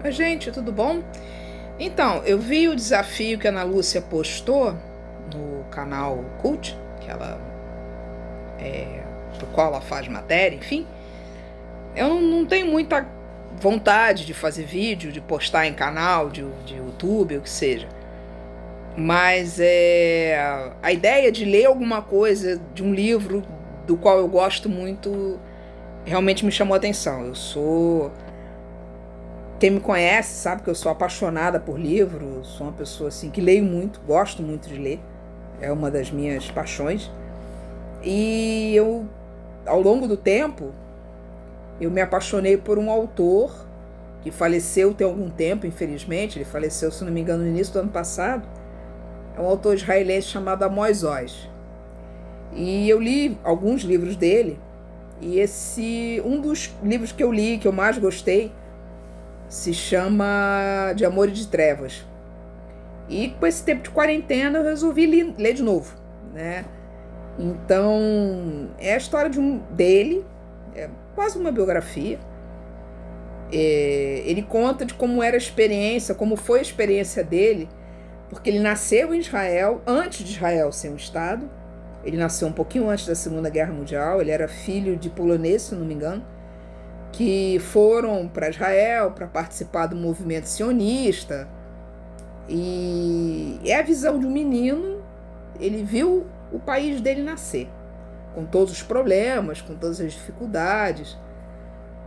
Oi, gente, tudo bom? Então, eu vi o desafio que a Ana Lúcia postou no canal Cult, que ela pro qual ela faz matéria, enfim. Eu não tenho muita vontade de fazer vídeo, de postar em canal, de YouTube, o que seja. Mas a ideia de ler alguma coisa de um livro do qual eu gosto muito realmente me chamou a atenção. Quem me conhece sabe que eu sou apaixonada por livros, sou uma pessoa assim que leio muito, gosto muito de ler, é uma das minhas paixões. E eu, ao longo do tempo, eu me apaixonei por um autor que faleceu tem algum tempo, infelizmente. Ele faleceu, se não me engano, no início do ano passado. É um autor israelense chamado Amos Oz. E eu li alguns livros dele, e um dos livros que eu li, que eu mais gostei, se chama De Amor e de Trevas. E com esse tempo de quarentena eu resolvi ler de novo, né? Então, é a história dele, é quase uma biografia. Ele conta de como era a experiência, como foi a experiência dele, porque ele nasceu em Israel, antes de Israel ser um estado. Ele nasceu um pouquinho antes da Segunda Guerra Mundial, ele era filho de poloneses, se não me engano, que foram para Israel para participar do movimento sionista. E é a visão de um menino. Ele viu o país dele nascer, com todos os problemas, com todas as dificuldades,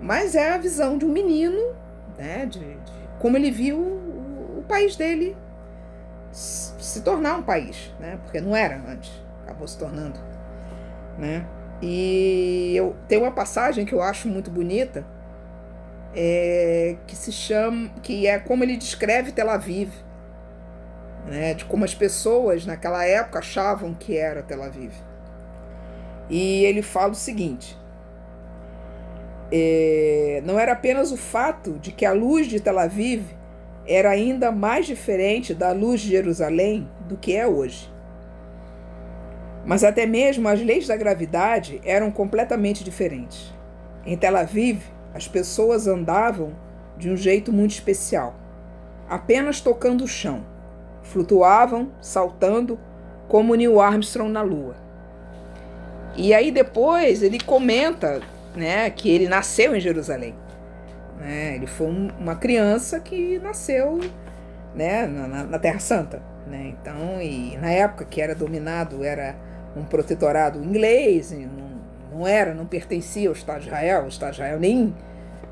mas é a visão de um menino, né, de como ele viu o país dele se tornar um país, né, porque não era antes, acabou se tornando, né. E tem uma passagem que eu acho muito bonita, que é como ele descreve Tel Aviv, né, de como as pessoas naquela época achavam que era Tel Aviv. E ele fala o seguinte: não era apenas o fato de que a luz de Tel Aviv era ainda mais diferente da luz de Jerusalém do que é hoje, mas até mesmo as leis da gravidade eram completamente diferentes. Em Tel Aviv, as pessoas andavam de um jeito muito especial, apenas tocando o chão. Flutuavam, saltando, como Neil Armstrong na Lua. E aí depois ele comenta, né, que ele nasceu em Jerusalém. Né? Ele foi uma criança que nasceu, né, na Terra Santa. Né? Então, e na época que era dominado, era um protetorado inglês, não pertencia ao Estado de Israel. O Estado de Israel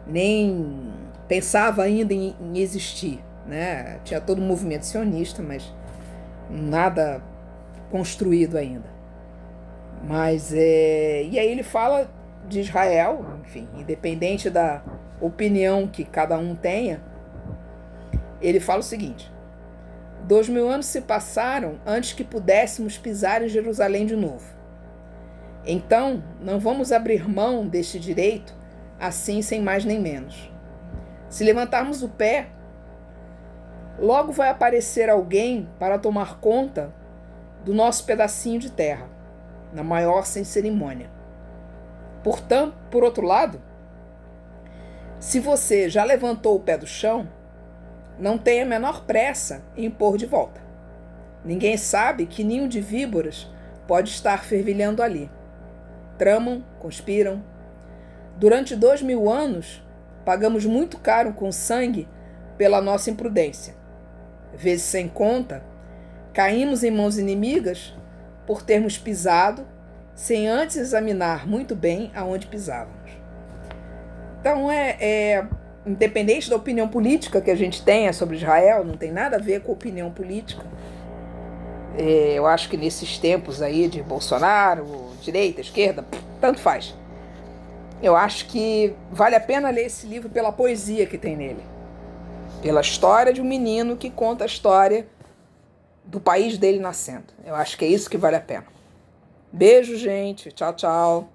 nem pensava ainda em existir. Né? Tinha todo um movimento sionista, mas nada construído ainda. Mas e aí ele fala de Israel, enfim, independente da opinião que cada um tenha, ele fala o seguinte: 2000 anos se passaram antes que pudéssemos pisar em Jerusalém de novo. Então, não vamos abrir mão deste direito assim, sem mais nem menos. Se levantarmos o pé, logo vai aparecer alguém para tomar conta do nosso pedacinho de terra, na maior sem cerimônia. Portanto, por outro lado, se você já levantou o pé do chão, não tenha a menor pressa em pôr de volta. Ninguém sabe que ninho de víboras pode estar fervilhando ali. Tramam, conspiram. Durante 2000 anos, pagamos muito caro com sangue pela nossa imprudência. Vezes sem conta, caímos em mãos inimigas por termos pisado sem antes examinar muito bem aonde pisávamos. Então, independente da opinião política que a gente tenha sobre Israel, não tem nada a ver com opinião política. Eu acho que nesses tempos aí de Bolsonaro, direita, esquerda, tanto faz. Eu acho que vale a pena ler esse livro pela poesia que tem nele. Pela história de um menino que conta a história do país dele nascendo. Eu acho que é isso que vale a pena. Beijo, gente. Tchau, tchau.